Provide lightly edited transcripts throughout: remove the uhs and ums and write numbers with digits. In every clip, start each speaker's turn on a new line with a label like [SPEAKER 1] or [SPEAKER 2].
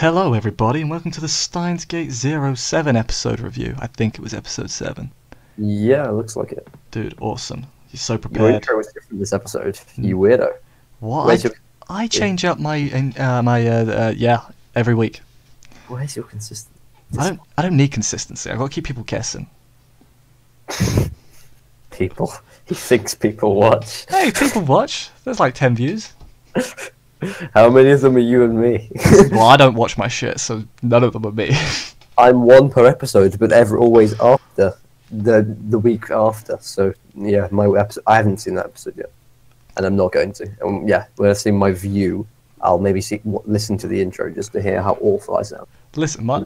[SPEAKER 1] Hello everybody and welcome to the Steins Gate 07 episode review. I think it was episode 7.
[SPEAKER 2] Yeah, it looks like it.
[SPEAKER 1] Dude, awesome. You're so
[SPEAKER 2] Your
[SPEAKER 1] prepared.
[SPEAKER 2] intro was different this episode, you weirdo.
[SPEAKER 1] What? I change up my every week.
[SPEAKER 2] Where's your consistency?
[SPEAKER 1] I don't need consistency. I've got to keep people guessing.
[SPEAKER 2] People. He thinks people watch.
[SPEAKER 1] Hey, people watch. There's like 10 views.
[SPEAKER 2] How many of them are you and me?
[SPEAKER 1] Well, I don't watch my shit, so none of them are me.
[SPEAKER 2] I'm one per episode, but always after the week after. So yeah, my episode. I haven't seen that episode yet, and I'm not going to. Yeah, when I see my view, I'll maybe listen to the intro just to hear how awful I sound.
[SPEAKER 1] Listen, my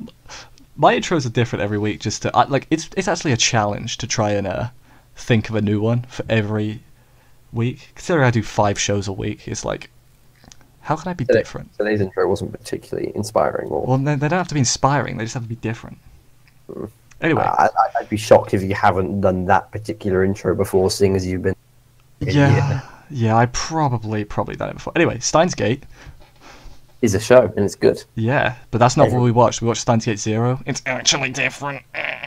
[SPEAKER 1] intros are different every week. Just to it's actually a challenge to try and think of a new one for every week. Considering I do 5 shows a week, it's like, how can I be different?
[SPEAKER 2] Today's intro wasn't particularly inspiring.
[SPEAKER 1] Well, they don't have to be inspiring. They just have to be different. Anyway,
[SPEAKER 2] I'd be shocked if you haven't done that particular intro before, seeing as you've been.
[SPEAKER 1] Yeah, I probably done it before. Anyway, Steins Gate
[SPEAKER 2] is a show and it's good.
[SPEAKER 1] Yeah, but that's not what we watched. We watched Steins Gate 0. It's actually different.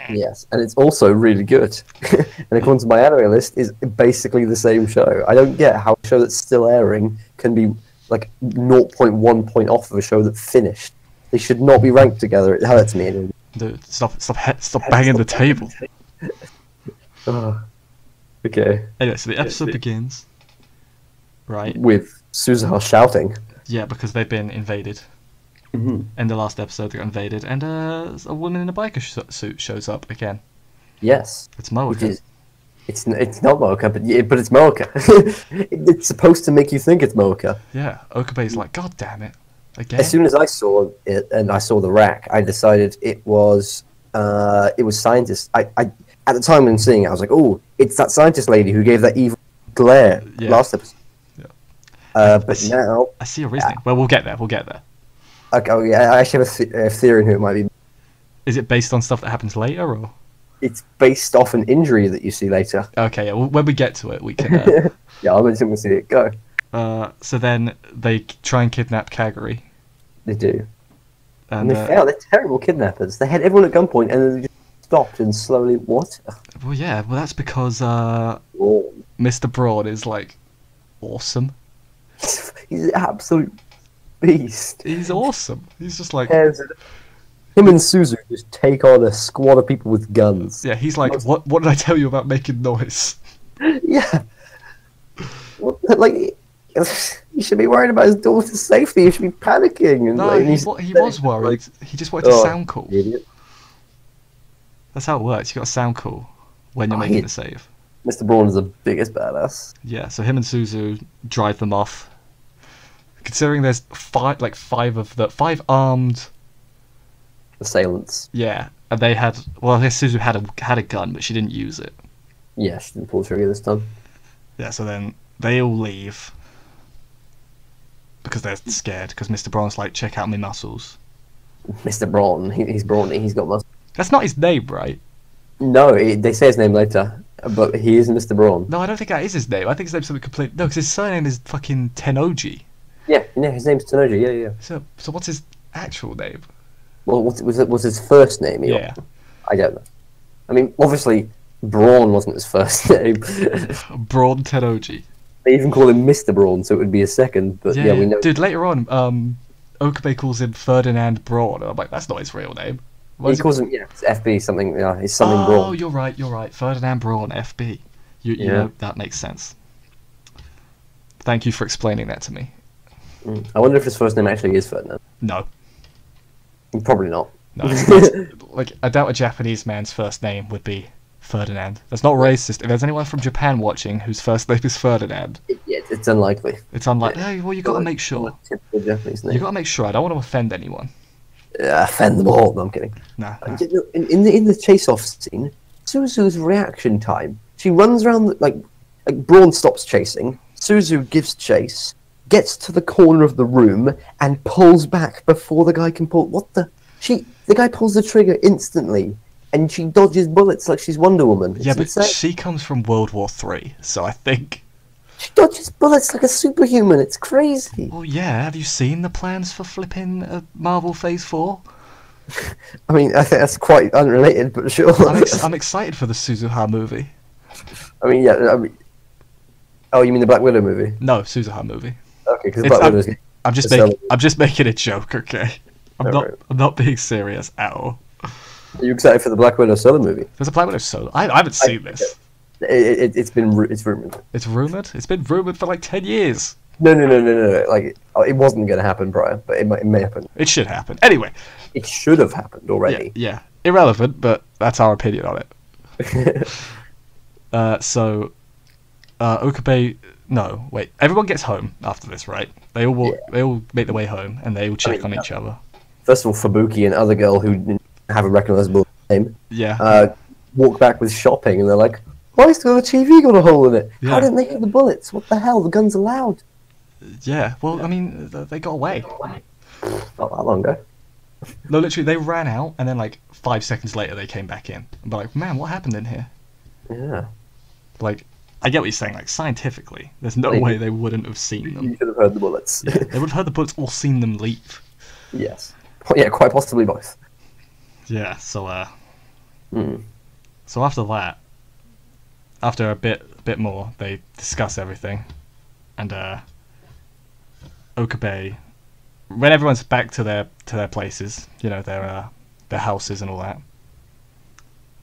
[SPEAKER 2] Yes, and it's also really good. And according to my anime list, is basically the same show. I don't get how a show that's still airing can be like 0.1 point off of a show that finished. They should not be ranked together. It hurts me.
[SPEAKER 1] Dude, stop banging the table.
[SPEAKER 2] Okay.
[SPEAKER 1] Anyway, so the episode begins, right?
[SPEAKER 2] With Suzuha shouting.
[SPEAKER 1] Yeah, because they've been invaded.
[SPEAKER 2] Mm-hmm.
[SPEAKER 1] In the last episode, they got invaded, and a woman in a biker suit shows up again.
[SPEAKER 2] Yes.
[SPEAKER 1] It's Moeka.
[SPEAKER 2] It's not Moeka, but it's Moeka. It's supposed to make you think it's Moeka.
[SPEAKER 1] Yeah, Okabe's like, God damn it, again.
[SPEAKER 2] As soon as I saw it and I saw the rack, I decided it was scientist. I at the time when seeing it, I was like, oh, it's that scientist lady who gave that evil glare last episode. Yeah. Now
[SPEAKER 1] I see a reasoning. Well, we'll get there.
[SPEAKER 2] Okay, oh, yeah, I actually have a theory on who it might be.
[SPEAKER 1] Is it based on stuff that happens later, or?
[SPEAKER 2] It's based off an injury that you see later.
[SPEAKER 1] Okay, yeah, well, when we get to it, we can...
[SPEAKER 2] Yeah, I'm just going to see it go.
[SPEAKER 1] So then they try and kidnap Kaguri.
[SPEAKER 2] They do.
[SPEAKER 1] And
[SPEAKER 2] they fail. They're terrible kidnappers. They had everyone at gunpoint and then they just stopped and slowly... What?
[SPEAKER 1] Well, yeah, well, that's because Mr. Braun is, like, awesome.
[SPEAKER 2] He's an absolute beast.
[SPEAKER 1] He's awesome. He's just like...
[SPEAKER 2] Him and Suzu just take on a squad of people with guns.
[SPEAKER 1] Yeah, he's like, what did I tell you about making noise?
[SPEAKER 2] Yeah. Like, you should be worried about his daughter's safety. You should be panicking. And,
[SPEAKER 1] no, he was worried. He just wanted to sound cool.
[SPEAKER 2] Idiot.
[SPEAKER 1] That's how it works. You got to sound cool when you're making the save.
[SPEAKER 2] Mr. Braun is the biggest badass.
[SPEAKER 1] Yeah, so him and Suzu drive them off. Considering there's five armed
[SPEAKER 2] assailants.
[SPEAKER 1] Yeah, and they had. Well, I guess Suzu had a gun, but she didn't use it.
[SPEAKER 2] Yeah, she didn't pull the trigger this time.
[SPEAKER 1] Yeah, so then they all leave because they're scared. Because Mr. Braun's like, check out my muscles.
[SPEAKER 2] Mr. Braun, he's brawny. He's got muscles.
[SPEAKER 1] That's not his name, right?
[SPEAKER 2] No, they say his name later, but he is Mr. Braun.
[SPEAKER 1] No, I don't think that is his name. I think his name's something completely. No, because his surname is fucking Tenoji.
[SPEAKER 2] Yeah, his name's Tenoji. Yeah.
[SPEAKER 1] So what's his actual name?
[SPEAKER 2] Well, was his first name?
[SPEAKER 1] Yeah.
[SPEAKER 2] I don't know. I mean, obviously, Braun wasn't his first name.
[SPEAKER 1] Braun Tenoji.
[SPEAKER 2] They even call him Mr. Braun, so it would be a second. But yeah, we know.
[SPEAKER 1] Dude, later on, Okabe calls him Ferdinand Braun. I'm like, that's not his real name.
[SPEAKER 2] He calls him, it's FB something. It's something Braun.
[SPEAKER 1] Oh, you're right. Ferdinand Braun, FB. You know, that makes sense. Thank you for explaining that to me.
[SPEAKER 2] I wonder if his first name actually is Ferdinand.
[SPEAKER 1] No.
[SPEAKER 2] Probably not.
[SPEAKER 1] No, like, I doubt a Japanese man's first name would be Ferdinand. That's not racist. If there's anyone from Japan watching whose first name is Ferdinand...
[SPEAKER 2] It's unlikely.
[SPEAKER 1] It's unlikely. Hey, well, you got to make sure.
[SPEAKER 2] Typical Japanese name.
[SPEAKER 1] You got to make sure. I don't want to offend anyone.
[SPEAKER 2] Offend them all. No, I'm kidding.
[SPEAKER 1] No.
[SPEAKER 2] In the chase-off scene, Suzu's reaction time. She runs around, like Braun stops chasing, Suzu gives chase, gets to the corner of the room, and pulls back before the guy can pull... What the... The guy pulls the trigger instantly, and she dodges bullets like she's Wonder Woman. It's
[SPEAKER 1] yeah, but
[SPEAKER 2] insane.
[SPEAKER 1] she comes from World War III, so I think
[SPEAKER 2] She dodges bullets like a superhuman. It's crazy.
[SPEAKER 1] Well, yeah. Have you seen the plans for flipping Marvel Phase 4?
[SPEAKER 2] I mean, I think that's quite unrelated, but sure.
[SPEAKER 1] I'm excited for the Suzuha movie.
[SPEAKER 2] I mean, yeah. I mean, oh, you mean the Black Widow movie?
[SPEAKER 1] No, Suzuha movie.
[SPEAKER 2] Okay, because Black Widow's.
[SPEAKER 1] I'm just making a joke, okay? I'm not being serious at all.
[SPEAKER 2] Are you excited for the Black Widow solo movie?
[SPEAKER 1] There's a Black Widow solo. I haven't seen this.
[SPEAKER 2] It's rumored.
[SPEAKER 1] It's rumored. It's been rumored for like 10 years.
[SPEAKER 2] No. Like it wasn't going to happen prior, but it may happen.
[SPEAKER 1] It should happen. Anyway.
[SPEAKER 2] It should have happened already.
[SPEAKER 1] Yeah. Irrelevant, but that's our opinion on it. So, Okabe. No, wait. Everyone gets home after this, right? They all make their way home, and they all check on each other.
[SPEAKER 2] First of all, Fubuki and other girl who didn't have a recognizable name.
[SPEAKER 1] Yeah.
[SPEAKER 2] Walk back with shopping, and they're like, "Why has the TV got a hole in it?
[SPEAKER 1] Yeah.
[SPEAKER 2] How didn't they hit the bullets? What the hell? The gun's allowed."
[SPEAKER 1] Yeah. Well, I mean, they got away.
[SPEAKER 2] Not that long ago.
[SPEAKER 1] No, literally, they ran out, and then like 5 seconds later, they came back in. And they're like, "Man, what happened in here?"
[SPEAKER 2] Yeah.
[SPEAKER 1] Like, I get what you're saying. Like, scientifically, there's no way they wouldn't have seen them.
[SPEAKER 2] You should have heard the bullets.
[SPEAKER 1] Yeah, they would have heard the bullets or seen them leave.
[SPEAKER 2] Yes. Yeah, quite possibly both.
[SPEAKER 1] Yeah. So So after that, after a bit more, they discuss everything, and Okabe, when everyone's back to their places, you know, their houses and all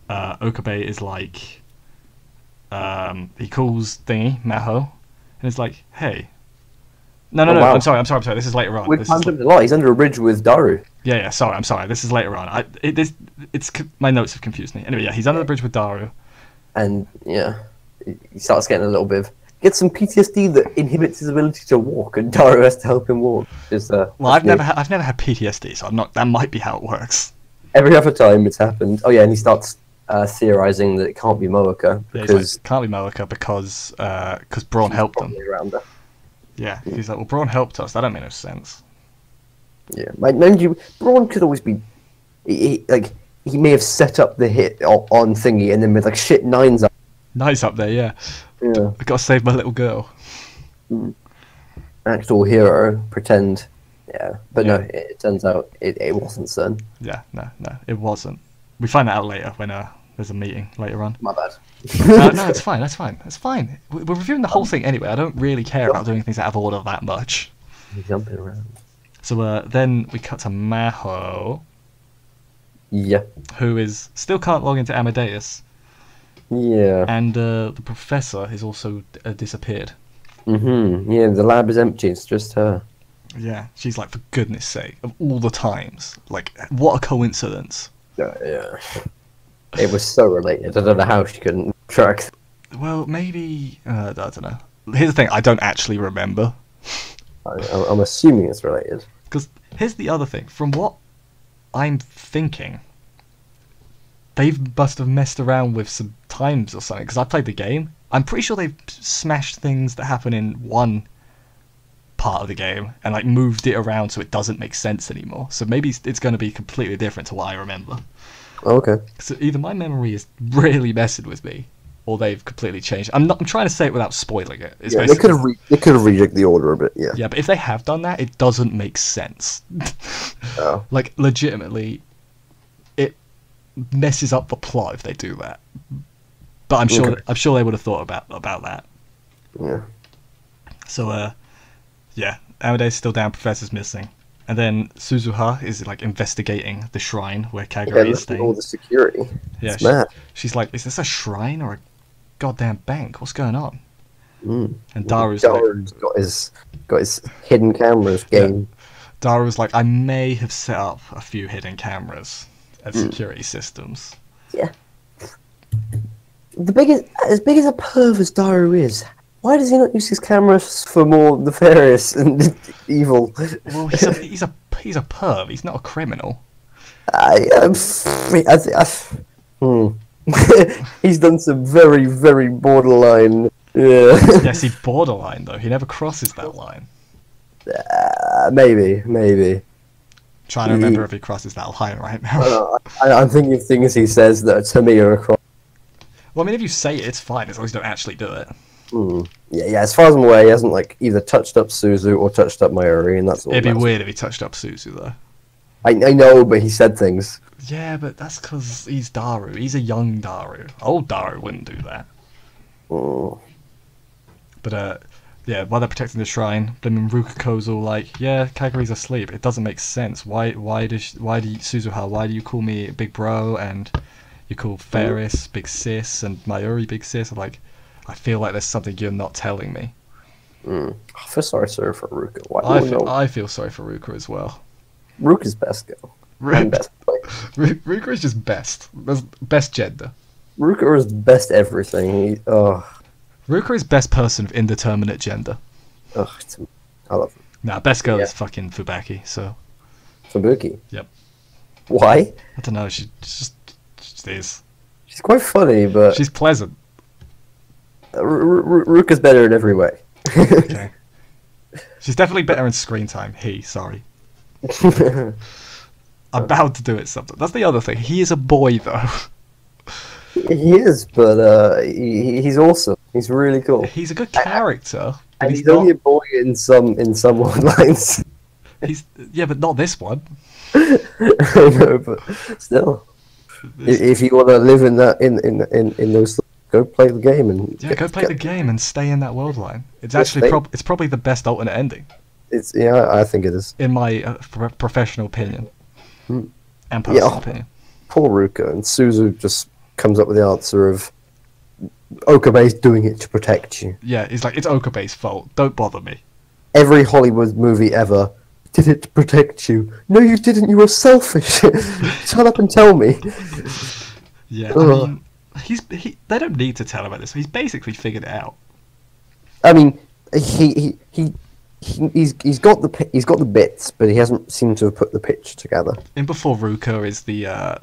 [SPEAKER 1] that, Okabe is like, he calls thingy Maho, and it's like, hey, no,
[SPEAKER 2] wow.
[SPEAKER 1] I'm sorry, this is later on.
[SPEAKER 2] He's under a bridge with Daru.
[SPEAKER 1] Yeah, sorry, I'm sorry, this is later on. My notes have confused me. Anyway, yeah, he's under the bridge with Daru,
[SPEAKER 2] and yeah, he starts getting a little bit of. Gets some PTSD that inhibits his ability to walk, and Daru has to help him walk.
[SPEAKER 1] Well, I've never had PTSD, so I'm not. That might be how it works.
[SPEAKER 2] Every other time it's happened. Oh yeah, and he starts theorizing that it can't be Moeka because
[SPEAKER 1] it can't be Moeka because Braun helped them.
[SPEAKER 2] Around her.
[SPEAKER 1] Yeah, he's like, well, Braun helped us. That don't make no sense.
[SPEAKER 2] Yeah, mind you, Braun could always be, he may have set up the hit on thingy, and then with like shit nines up.
[SPEAKER 1] Nice up there, yeah.
[SPEAKER 2] Yeah.
[SPEAKER 1] I gotta save my little girl.
[SPEAKER 2] Actual hero, pretend. Yeah, but no, it turns out it wasn't Sun.
[SPEAKER 1] Yeah, no, it wasn't. We find that out later when there's a meeting later on.
[SPEAKER 2] My bad.
[SPEAKER 1] No, it's fine. That's fine. We're reviewing the whole thing anyway. I don't really care about doing things out of order that much.
[SPEAKER 2] You're jumping around.
[SPEAKER 1] So then we cut to Maho.
[SPEAKER 2] Yeah.
[SPEAKER 1] Who is still can't log into Amadeus.
[SPEAKER 2] Yeah.
[SPEAKER 1] And the professor is also disappeared.
[SPEAKER 2] Yeah, the lab is empty. It's just her.
[SPEAKER 1] Yeah, she's like, for goodness sake, of all the times, like, what a coincidence.
[SPEAKER 2] Yeah. It was so related. I don't know how she couldn't track.
[SPEAKER 1] Well, maybe I don't know. Here's the thing: I don't actually remember.
[SPEAKER 2] I'm assuming it's related.
[SPEAKER 1] Because here's the other thing: from what I'm thinking, they must have messed around with some times or something. Because I played the game. I'm pretty sure they've smashed things that happen in one part of the game and like moved it around so it doesn't make sense anymore. So maybe it's going to be completely different to what I remember.
[SPEAKER 2] Okay.
[SPEAKER 1] So either my memory is really messing with me, or they've completely changed. I'm trying to say it without spoiling it.
[SPEAKER 2] Yeah, they could have rejigged the order a bit. Yeah.
[SPEAKER 1] Yeah, but if they have done that, it doesn't make sense.
[SPEAKER 2] Oh.
[SPEAKER 1] Like legitimately, it messes up the plot if they do that. But I'm sure they would have thought about that.
[SPEAKER 2] Yeah.
[SPEAKER 1] So yeah, Amadeus is still down. Professor's missing. And then Suzuha is like investigating the shrine where Kagura is staying.
[SPEAKER 2] All the security.
[SPEAKER 1] Yeah,
[SPEAKER 2] she's
[SPEAKER 1] like, is this a shrine or a goddamn bank? What's going on?
[SPEAKER 2] Mm.
[SPEAKER 1] And Daru's
[SPEAKER 2] got his hidden cameras game.
[SPEAKER 1] Yeah. Daru's like, I may have set up a few hidden cameras and security systems.
[SPEAKER 2] Yeah. As big as a perv as Daru is, why does he not use his cameras for more nefarious and evil?
[SPEAKER 1] Well, he's a perv. He's not a criminal.
[SPEAKER 2] He's done some very, very borderline. Yeah.
[SPEAKER 1] Yes, he's borderline though. He never crosses that line.
[SPEAKER 2] Maybe.
[SPEAKER 1] Trying to remember if he crosses that line right now.
[SPEAKER 2] I'm thinking of things he says that to me are across.
[SPEAKER 1] Well, I mean, if you say it, it's fine as long as you don't actually do it.
[SPEAKER 2] Yeah. As far as I'm aware, he hasn't like either touched up Suzu or touched up Mayuri, and that's all.
[SPEAKER 1] It'd be weird if he touched up Suzu though.
[SPEAKER 2] I know, but he said things.
[SPEAKER 1] Yeah, but that's because he's Daru. He's a young Daru. Old Daru wouldn't do that.
[SPEAKER 2] Oh.
[SPEAKER 1] But yeah, while they're protecting the shrine, blaming Rukako's all like, yeah, Kaguri's asleep. It doesn't make sense. Why do you, Suzuha, why do you call me big bro and you call Ferris big sis and Mayuri big sis? I'm like, I feel like there's something you're not telling me.
[SPEAKER 2] I feel sorry for Ruka. Why?
[SPEAKER 1] I feel sorry for Ruka as well.
[SPEAKER 2] Ruka's best girl. And best player.
[SPEAKER 1] Ruka is just best. Best gender.
[SPEAKER 2] Ruka is best everything.
[SPEAKER 1] Ruka is best person of indeterminate gender.
[SPEAKER 2] I love him.
[SPEAKER 1] Nah, best girl is fucking Fubaki, so.
[SPEAKER 2] Fubuki?
[SPEAKER 1] Yep.
[SPEAKER 2] Why?
[SPEAKER 1] I don't know, she just is.
[SPEAKER 2] She's quite funny, but...
[SPEAKER 1] She's pleasant.
[SPEAKER 2] Ruka's better in every way.
[SPEAKER 1] Okay. She's definitely better in screen time. Sorry. I'm bound to do it sometimes. That's the other thing. He is a boy, though.
[SPEAKER 2] He is, but he's awesome. He's really cool.
[SPEAKER 1] He's a good character.
[SPEAKER 2] And he's only a boy in some lines.
[SPEAKER 1] Yeah, but not this one.
[SPEAKER 2] I know, but still, if you want to live in that in those, go play the game and
[SPEAKER 1] go play the game and stay in that world line. It's actually it's probably the best alternate ending.
[SPEAKER 2] I think it is. In
[SPEAKER 1] my professional opinion and personal opinion.
[SPEAKER 2] Poor Ruka, and Suzu just comes up with the answer of Okabe's doing it to protect you.
[SPEAKER 1] Yeah, it's like, it's Okabe's fault. Don't bother me.
[SPEAKER 2] Every Hollywood movie ever did it to protect you. No, you didn't. You were selfish. Shut up and tell me.
[SPEAKER 1] Yeah, I mean, they don't need to tell him about this. He's basically figured it out.
[SPEAKER 2] I mean, he's got the bits, but he hasn't seemed to have put the picture together.
[SPEAKER 1] In Before Ruka is the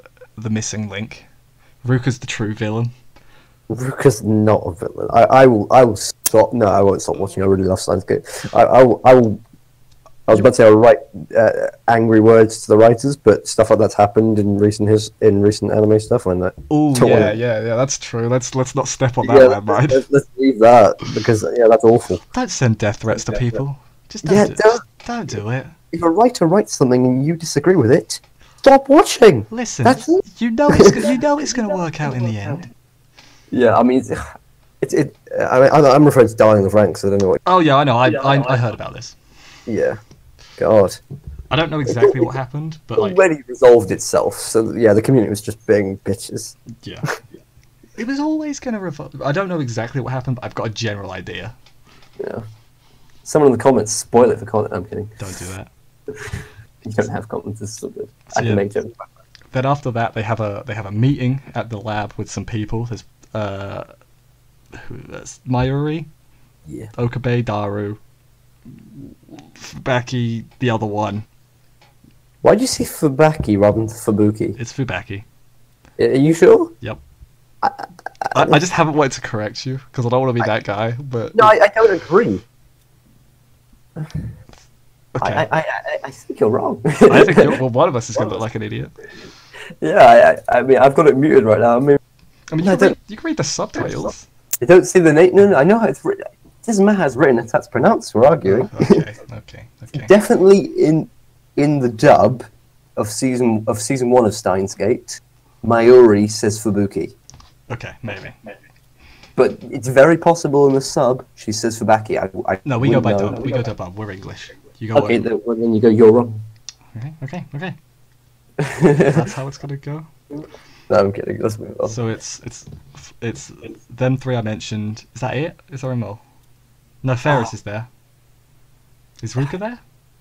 [SPEAKER 1] missing link. Ruka's the true villain.
[SPEAKER 2] Ruka's not a villain. I will stop. No, I won't stop watching. I really love Steins Gate. I was about to say I'll write angry words to the writers, but stuff like that's happened in recent anime stuff.
[SPEAKER 1] Oh yeah, that's true. Let's not step on that landmine.
[SPEAKER 2] Let's leave that because that's awful.
[SPEAKER 1] Don't send death threats to people. Just don't do it.
[SPEAKER 2] If a writer writes something and you disagree with it, stop watching.
[SPEAKER 1] Listen, you know it's going to work out in the end.
[SPEAKER 2] Yeah, I mean, I'm referring to Darling of Ranks. I don't know what.
[SPEAKER 1] Oh yeah, I know. I heard about this.
[SPEAKER 2] Yeah, God.
[SPEAKER 1] I don't know exactly what happened, but like
[SPEAKER 2] already resolved itself. So yeah, the community was just being bitches.
[SPEAKER 1] Yeah, it was always going to revolve. I don't know exactly what happened, but I've got a general idea.
[SPEAKER 2] Yeah. Someone in the comments spoil it for content. I'm kidding.
[SPEAKER 1] Don't do that.
[SPEAKER 2] You don't have comments. It's still good.
[SPEAKER 1] So,
[SPEAKER 2] I can make jokes.
[SPEAKER 1] Then after that, they have a meeting at the lab with some people. There's that's Mayuri, Okabe, Daru, Fubaki, the other one.
[SPEAKER 2] Why do you say Fubaki rather than Fubuki?
[SPEAKER 1] It's Fubaki.
[SPEAKER 2] Are you sure?
[SPEAKER 1] Yep. I just haven't wanted to correct you because I don't want to be that guy. But
[SPEAKER 2] no, I don't agree.
[SPEAKER 1] Okay.
[SPEAKER 2] I think you're wrong.
[SPEAKER 1] I think one of us is going to look like an idiot.
[SPEAKER 2] Yeah, I mean, I've got it muted right now. I mean
[SPEAKER 1] you can read the subtitles.
[SPEAKER 2] I don't see the name. No, I know how it's written. It doesn't matter how it's written. It's how it's pronounced. We're arguing.
[SPEAKER 1] Okay.
[SPEAKER 2] Definitely in the dub of season 1 of Steins Gate, Mayuri says Fubuki.
[SPEAKER 1] Okay, maybe.
[SPEAKER 2] But it's very possible in the sub she says Fubaki.
[SPEAKER 1] No, we go by dub. We go dub. We're English. You go.
[SPEAKER 2] Okay, then you go. You're wrong.
[SPEAKER 1] Okay. That's how it's gonna go.
[SPEAKER 2] No, I'm kidding. Let's move on.
[SPEAKER 1] So it's them three I mentioned. Is that it? Is there more? No, Ferris is there. Is Ruka there?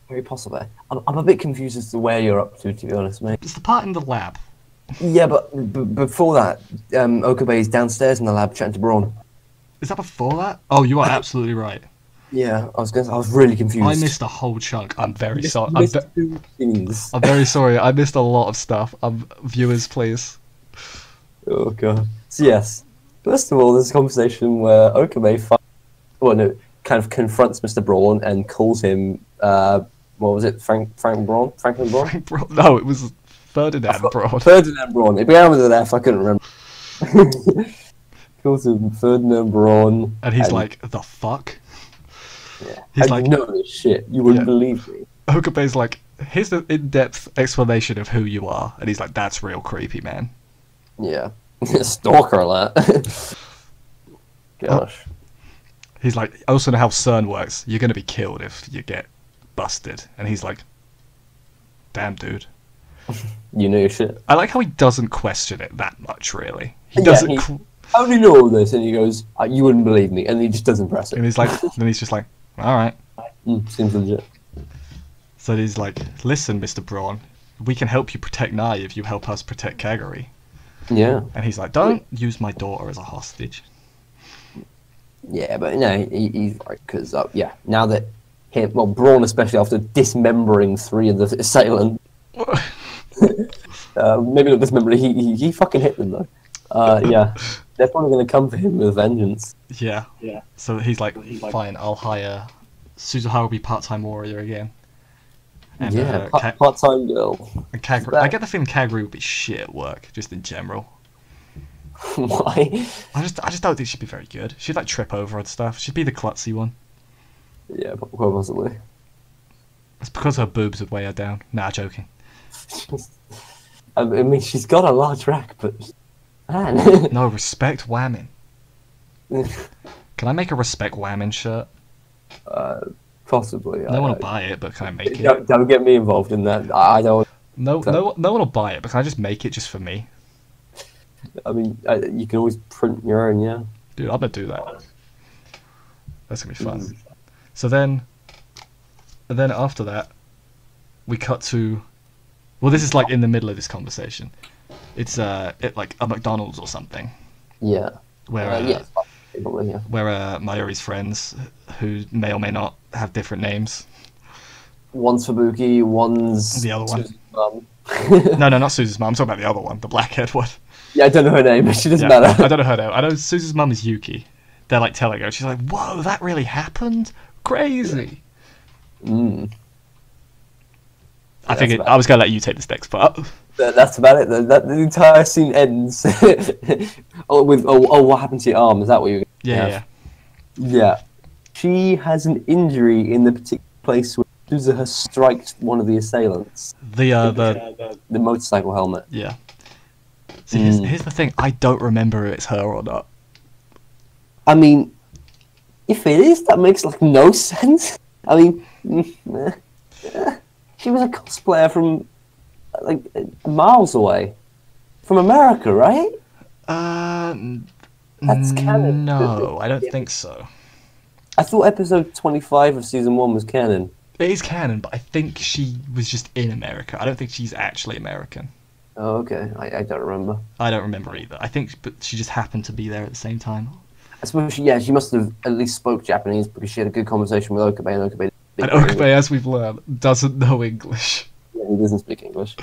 [SPEAKER 2] Very possible. I'm a bit confused as to where you're up to be honest, mate.
[SPEAKER 1] It's the part in the lab.
[SPEAKER 2] Yeah, but before that, Okabe is downstairs in the lab chatting to Braun.
[SPEAKER 1] Is that before that? Oh, you are absolutely right.
[SPEAKER 2] Yeah, I was really confused.
[SPEAKER 1] I missed a whole chunk. I'm very sorry.
[SPEAKER 2] I'm
[SPEAKER 1] very sorry. I missed a lot of stuff. Viewers, please.
[SPEAKER 2] Oh god. So yes, first of all, there's a conversation where Okabe kind of confronts Mr. Braun and calls him what was it? Franklin Braun?
[SPEAKER 1] No, it was Ferdinand Braun.
[SPEAKER 2] Ferdinand Braun. It began with an F. I couldn't remember. calls him Ferdinand Braun.
[SPEAKER 1] And he's like, the fuck?
[SPEAKER 2] Yeah.
[SPEAKER 1] He's
[SPEAKER 2] I
[SPEAKER 1] like,
[SPEAKER 2] know this shit. You wouldn't
[SPEAKER 1] Yeah.
[SPEAKER 2] believe me.
[SPEAKER 1] Okabe's like, here's the in-depth explanation of who you are. And he's like, that's real creepy, man.
[SPEAKER 2] Yeah. Stalker alert. Gosh.
[SPEAKER 1] He's like, I also know how CERN works. You're going to be killed if you get busted. And he's like, damn, dude.
[SPEAKER 2] You know your shit.
[SPEAKER 1] I like how he doesn't question it that much, really. He
[SPEAKER 2] Yeah,
[SPEAKER 1] doesn't...
[SPEAKER 2] he- How do you know all this? And he goes, you wouldn't believe me. And he just doesn't press it.
[SPEAKER 1] and he's like, then he's just like, all right.
[SPEAKER 2] Seems legit.
[SPEAKER 1] So he's like, listen, Mr. Braun, we can help you protect Nye if you help us protect Kagari.
[SPEAKER 2] Yeah.
[SPEAKER 1] And he's like, don't use my daughter as a hostage.
[SPEAKER 2] Yeah, but no, he's right. Because, yeah, now that Braun, especially after dismembering 3 of the assailants, maybe not dismembering, he fucking hit them, though. Yeah, they're probably going to come for him with a vengeance.
[SPEAKER 1] Yeah. So he's like, fine, I'll hire Suzuharu be part-time warrior again. And,
[SPEAKER 2] Yeah, part-time girl.
[SPEAKER 1] and Kagari, I get the feeling Kagari would be shit at work, just in general.
[SPEAKER 2] Why?
[SPEAKER 1] I just don't think she'd be very good. She'd like trip over and stuff. She'd be the klutzy one.
[SPEAKER 2] Yeah, quite possibly.
[SPEAKER 1] It's because her boobs would weigh her down. Nah, joking.
[SPEAKER 2] I mean, she's got a large rack, but man.
[SPEAKER 1] No, respect whamming. Can I make a respect whamming shirt?
[SPEAKER 2] Possibly.
[SPEAKER 1] No one will buy it, but can I make it?
[SPEAKER 2] Don't get me involved in that. I don't.
[SPEAKER 1] No one will buy it, but can I just make it just for me?
[SPEAKER 2] I mean, you can always print your own, yeah.
[SPEAKER 1] Dude, I'm gonna do that. That's gonna be fun. So then after that, we cut to. Well, this is like in the middle of this conversation. It's like a McDonald's or something.
[SPEAKER 2] Yeah.
[SPEAKER 1] Where
[SPEAKER 2] Yeah. Probably, yeah.
[SPEAKER 1] where Mayuri's friends, who may or may not have different names.
[SPEAKER 2] One's Fubuki, one's
[SPEAKER 1] The other one.
[SPEAKER 2] Suzu's mum.
[SPEAKER 1] No, not Suzu's mum. I'm talking about the other one, the black-haired one.
[SPEAKER 2] Yeah, I don't know her name, but she doesn't
[SPEAKER 1] Yeah,
[SPEAKER 2] matter.
[SPEAKER 1] I don't know her name. I know Suzu's mum is Yuki. They're like telling her. She's like, "Whoa, that really happened? Crazy." I think I was gonna let you take this next part.
[SPEAKER 2] That's about it. The entire scene ends with what happened to your arm? Is that what you?
[SPEAKER 1] Yeah.
[SPEAKER 2] Yeah. She has an injury in the particular place where Suzuha strikes one of the assailants.
[SPEAKER 1] The
[SPEAKER 2] motorcycle helmet.
[SPEAKER 1] Yeah. See, here's the thing. I don't remember if it's her or not.
[SPEAKER 2] I mean, if it is, that makes like no sense. I mean, she was a cosplayer from like miles away, from America, right? That's canon.
[SPEAKER 1] No, I don't think so.
[SPEAKER 2] I thought episode 25 of season 1 was canon.
[SPEAKER 1] It is canon, but I think she was just in America. I don't think she's actually American.
[SPEAKER 2] Oh, okay. I don't remember.
[SPEAKER 1] I don't remember either. I think, but she just happened to be there at the same time.
[SPEAKER 2] I suppose she must have at least spoke Japanese because she had a good conversation with Okabe, and Okabe.
[SPEAKER 1] And Okabe, as we've learned, doesn't know English.
[SPEAKER 2] Yeah, he doesn't speak English.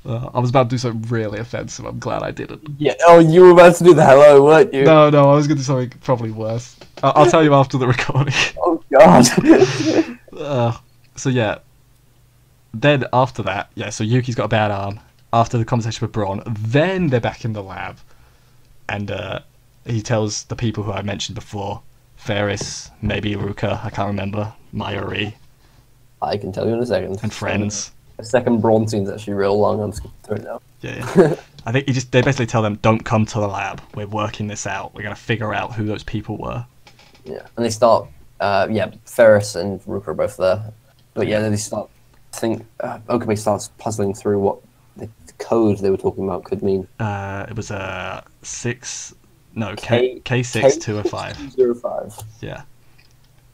[SPEAKER 1] I was about to do something really offensive. I'm glad I didn't.
[SPEAKER 2] Yeah. Oh, you were about to do the hello, weren't you?
[SPEAKER 1] No, I was going to do something probably worse. I'll tell you after the recording.
[SPEAKER 2] Oh God.
[SPEAKER 1] So yeah. Then after that, so Yuki's got a bad arm. After the conversation with Braun, then they're back in the lab, and he tells the people who I mentioned before, Ferris, maybe Iruka, I can't remember, Mayuri,
[SPEAKER 2] I can tell you in a second.
[SPEAKER 1] and friends.
[SPEAKER 2] The second Braun scene's actually real long. I'm just going to throw it out.
[SPEAKER 1] Yeah. I think they basically tell them, don't come to the lab. We're working this out. We're going to figure out who those people were.
[SPEAKER 2] Yeah, and they start. Ferris and Ruka are both there, but then they start. I think Okabe starts puzzling through what the code they were talking about could mean.
[SPEAKER 1] It was a K6205.
[SPEAKER 2] 205.
[SPEAKER 1] Yeah.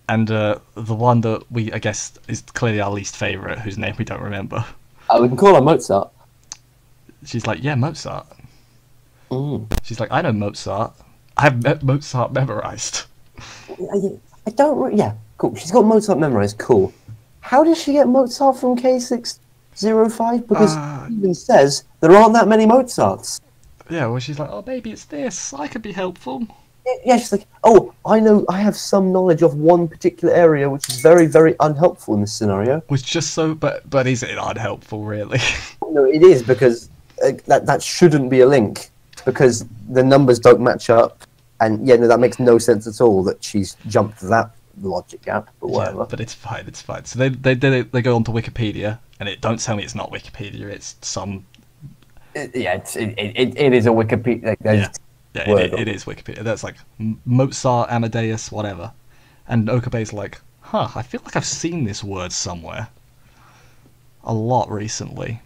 [SPEAKER 1] And the one that I guess is clearly our least favourite, whose name we don't remember.
[SPEAKER 2] We can call her Mozart.
[SPEAKER 1] She's like, yeah, Mozart.
[SPEAKER 2] Mm.
[SPEAKER 1] She's like, I know Mozart. I have Mozart memorised.
[SPEAKER 2] I don't. Yeah, cool. She's got Mozart memorised. Cool. How does she get Mozart from K605? Because it even says there aren't that many Mozarts.
[SPEAKER 1] Yeah, well, she's like, oh, maybe it's this. I could be helpful.
[SPEAKER 2] Yeah, she's like, oh, I know. I have some knowledge of one particular area which is very, very unhelpful in this scenario.
[SPEAKER 1] Which just so, but is it unhelpful, really?
[SPEAKER 2] No, it is because that shouldn't be a link. because the numbers don't match up, and yeah, no, that makes no sense at all that she's jumped that logic gap, but whatever.
[SPEAKER 1] Yeah, but it's fine. It's fine. So they did it. They go onto Wikipedia, and don't tell me it's not Wikipedia. It's some.
[SPEAKER 2] It is a Wikipedia. Like,
[SPEAKER 1] It is Wikipedia. That's like Mozart, Amadeus, whatever. And Okabe's like, I feel like I've seen this word somewhere. A lot recently.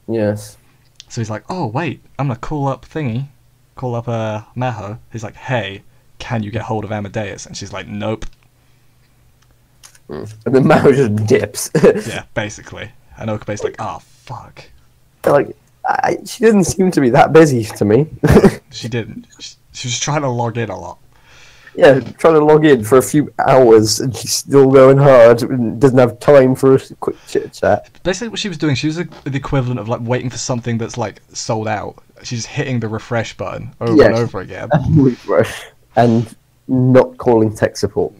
[SPEAKER 2] Yes.
[SPEAKER 1] So he's like, oh wait, I'm gonna call up Maho. He's like, hey, can you get hold of Amadeus? And she's like, nope.
[SPEAKER 2] And then Maho just dips.
[SPEAKER 1] Yeah, basically. And Okabe's like, oh fuck.
[SPEAKER 2] Like, she didn't seem to be that busy to me.
[SPEAKER 1] She didn't. She was trying to log in a lot.
[SPEAKER 2] Yeah, trying to log in for a few hours, and she's still going hard and doesn't have time for a quick chit chat.
[SPEAKER 1] Basically, what she was doing, she was the equivalent of like waiting for something that's like sold out. She's hitting the refresh button over and over again.
[SPEAKER 2] And not calling tech support.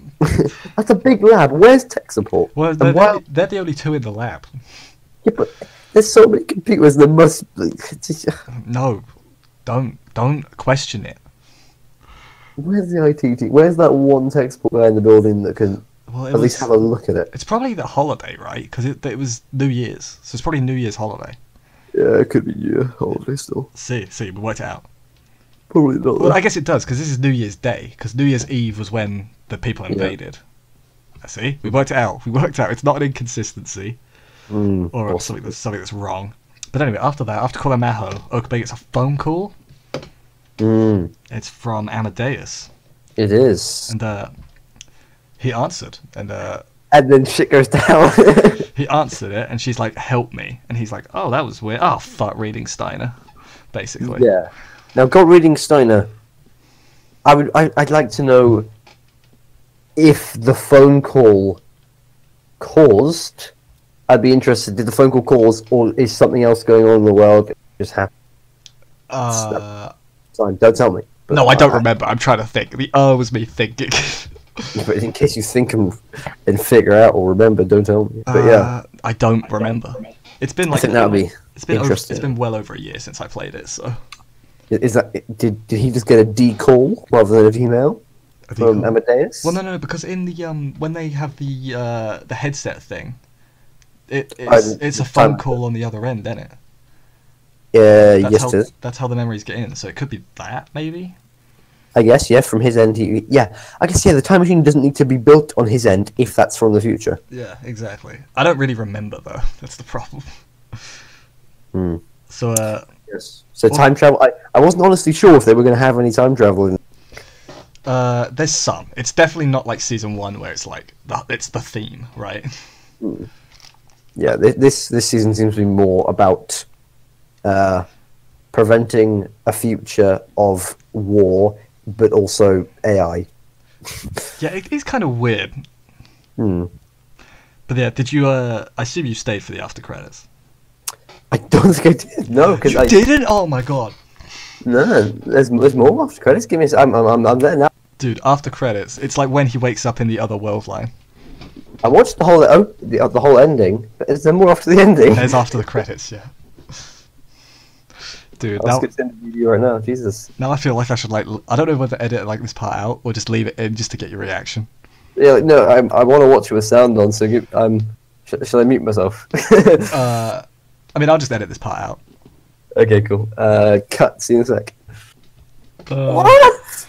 [SPEAKER 2] That's a big lab. Where's tech support?
[SPEAKER 1] Well, they're the only two in the lab.
[SPEAKER 2] Yeah, but there's so many computers. There must be.
[SPEAKER 1] No, don't question it.
[SPEAKER 2] Where's the IT team? Where's that one tech support guy in the building that can at least have a look at it?
[SPEAKER 1] It's probably the holiday, right? Because it was New Year's, so it's probably New Year's holiday.
[SPEAKER 2] Yeah, it could be holiday still.
[SPEAKER 1] See, we worked it out.
[SPEAKER 2] Probably not.
[SPEAKER 1] Well, I guess it does, because this is New Year's Day, because New Year's Eve was when the people invaded. Yeah. See, we worked it out. It's not an inconsistency or something that's wrong. But anyway, after calling Maho, Okabe gets a phone call. It's from Amadeus.
[SPEAKER 2] It is.
[SPEAKER 1] And he answered, and
[SPEAKER 2] then shit goes down.
[SPEAKER 1] He answered it, and she's like, "Help me!" And he's like, "Oh, that was weird. Oh, fuck, reading Steiner." Basically.
[SPEAKER 2] Yeah. Now, God reading Steiner. I'd like to know if the phone call caused. I'd be interested. Did the phone call cause, or is something else going on in the world that just happened? Don't tell me.
[SPEAKER 1] No, I don't remember. I'm trying to think. The was me thinking.
[SPEAKER 2] But in case you think and figure out or remember, don't tell me. But yeah,
[SPEAKER 1] I don't remember. It's been like
[SPEAKER 2] I think that'll be interesting.
[SPEAKER 1] It's been well over a year since I played it. So
[SPEAKER 2] is that did he just get a D call rather than an email from Amadeus?
[SPEAKER 1] Well, no, because in the when they have the headset thing, it's a phone call on the other end, isn't it?
[SPEAKER 2] Yeah,
[SPEAKER 1] that's how the memories get in. So it could be that, maybe.
[SPEAKER 2] I guess, yeah, from his end. I guess, yeah, the time machine doesn't need to be built on his end if that's from the future.
[SPEAKER 1] Yeah, exactly. I don't really remember, though. That's the problem. So,
[SPEAKER 2] yes. So time travel. I wasn't honestly sure if they were going to have any time travel in.
[SPEAKER 1] There's some. It's definitely not like season 1 where it's like it's the theme, right?
[SPEAKER 2] Yeah, this season seems to be more about preventing a future of war, but also AI.
[SPEAKER 1] Yeah, it is kind of weird. But yeah, did you? I assume you stayed for the after credits.
[SPEAKER 2] I don't think I did. No, because
[SPEAKER 1] you didn't. Oh my god.
[SPEAKER 2] No, there's more after credits. Give me. I'm there now.
[SPEAKER 1] Dude, after credits, it's like when he wakes up in the other world line.
[SPEAKER 2] I watched the whole ending. But is there more after the ending?
[SPEAKER 1] There's after the credits, yeah. Dude,
[SPEAKER 2] I'll skip to the video right now. Jesus.
[SPEAKER 1] Now I feel like I should I don't know whether to edit like this part out or just leave it in just to get your reaction.
[SPEAKER 2] Yeah, no, I want to watch it with sound on. So shall I mute myself?
[SPEAKER 1] I mean, I'll just edit this part out.
[SPEAKER 2] Okay, cool. Cut. See you in a sec.
[SPEAKER 1] What?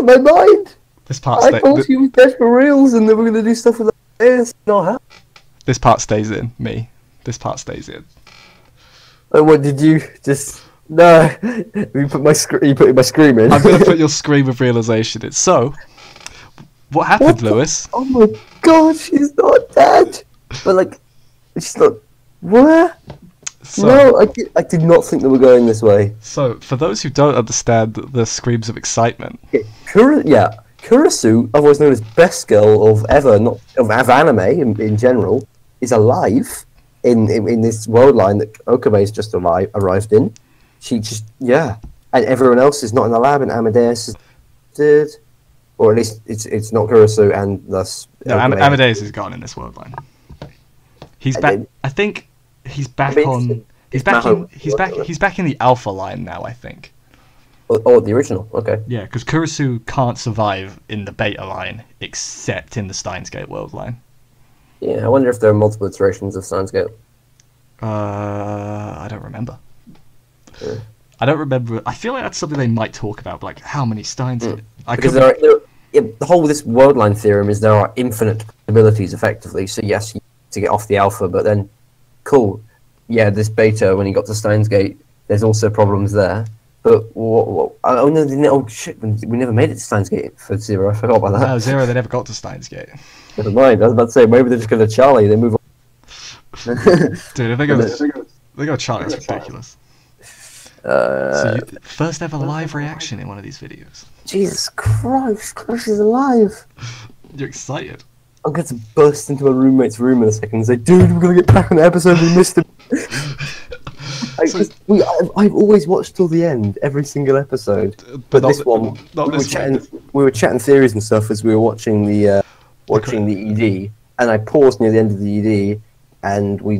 [SPEAKER 2] My mind.
[SPEAKER 1] This part.
[SPEAKER 2] I thought he was dead for reals, and they were going to do stuff with this. Not happening.
[SPEAKER 1] This part stays in. This part stays in.
[SPEAKER 2] Oh, what did you just? No, you put my scream in.
[SPEAKER 1] I'm gonna put your scream of realization in. So, what happened, Lewis?
[SPEAKER 2] Oh my god, she's not dead. But like, she's not. What? So, no, I did not think they were going this way.
[SPEAKER 1] So, for those who don't understand the screams of excitement,
[SPEAKER 2] Kurisu, otherwise known as best girl of ever, not of anime in general, is alive in this world line that Okabe's just arrived in. She just and everyone else is not in the lab, and Amadeus is dead, or at least it's not Kurisu, and thus
[SPEAKER 1] no, Amadeus is gone in this world line. He's back. I think he's back
[SPEAKER 2] It'd be
[SPEAKER 1] on.
[SPEAKER 2] interesting
[SPEAKER 1] He's
[SPEAKER 2] if
[SPEAKER 1] back in.
[SPEAKER 2] Maho
[SPEAKER 1] He's
[SPEAKER 2] worked
[SPEAKER 1] back.
[SPEAKER 2] on it.
[SPEAKER 1] He's back in the alpha line now, I think.
[SPEAKER 2] Oh, the original. Okay.
[SPEAKER 1] Yeah, because Kurisu can't survive in the beta line except in the Steins Gate world line.
[SPEAKER 2] Yeah, I wonder if there are multiple iterations of Steins Gate.
[SPEAKER 1] I don't remember.
[SPEAKER 2] Yeah.
[SPEAKER 1] I don't remember. I feel like that's something they might talk about, like how many Steins. I
[SPEAKER 2] Because
[SPEAKER 1] could.
[SPEAKER 2] the whole this world line theorem is there are infinite possibilities, effectively. So yes, you need to get off the alpha, but then, cool. Yeah, this beta when you got to Steins Gate, there's also problems there. But oh no, oh shit, we never made it to Steins Gate for Zero. I forgot about that.
[SPEAKER 1] No, Zero. They never got to Steins Gate.
[SPEAKER 2] Never mind. I was about to say maybe they're just going to Charlie. They move on.
[SPEAKER 1] Dude, if they go Charlie, it's ridiculous. So first ever live reaction in one of these videos.
[SPEAKER 2] Jesus Christ, Crush is alive.
[SPEAKER 1] You're excited.
[SPEAKER 2] I'm going to burst into my roommate's room in a second and say, dude, we're going to get back on the episode, we missed it. I've always watched till the end, every single episode. But this one, we were chatting theories and stuff as we were watching the ED, and I paused near the end of the ED, and we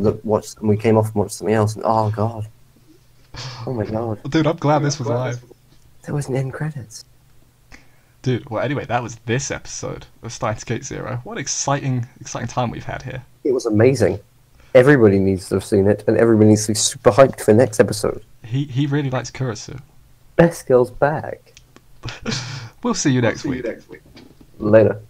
[SPEAKER 2] came off and watched something else, and oh god. Oh my god.
[SPEAKER 1] Dude, I'm glad this was live.
[SPEAKER 2] There wasn't end credits.
[SPEAKER 1] Dude, well anyway, that was this episode of Steins Gate Zero. What exciting time we've had here.
[SPEAKER 2] It was amazing. Everybody needs to have seen it, and everybody needs to be super hyped for the next episode.
[SPEAKER 1] He really likes Kurisu.
[SPEAKER 2] Best girl's back.
[SPEAKER 1] We'll see you next week.
[SPEAKER 2] Later.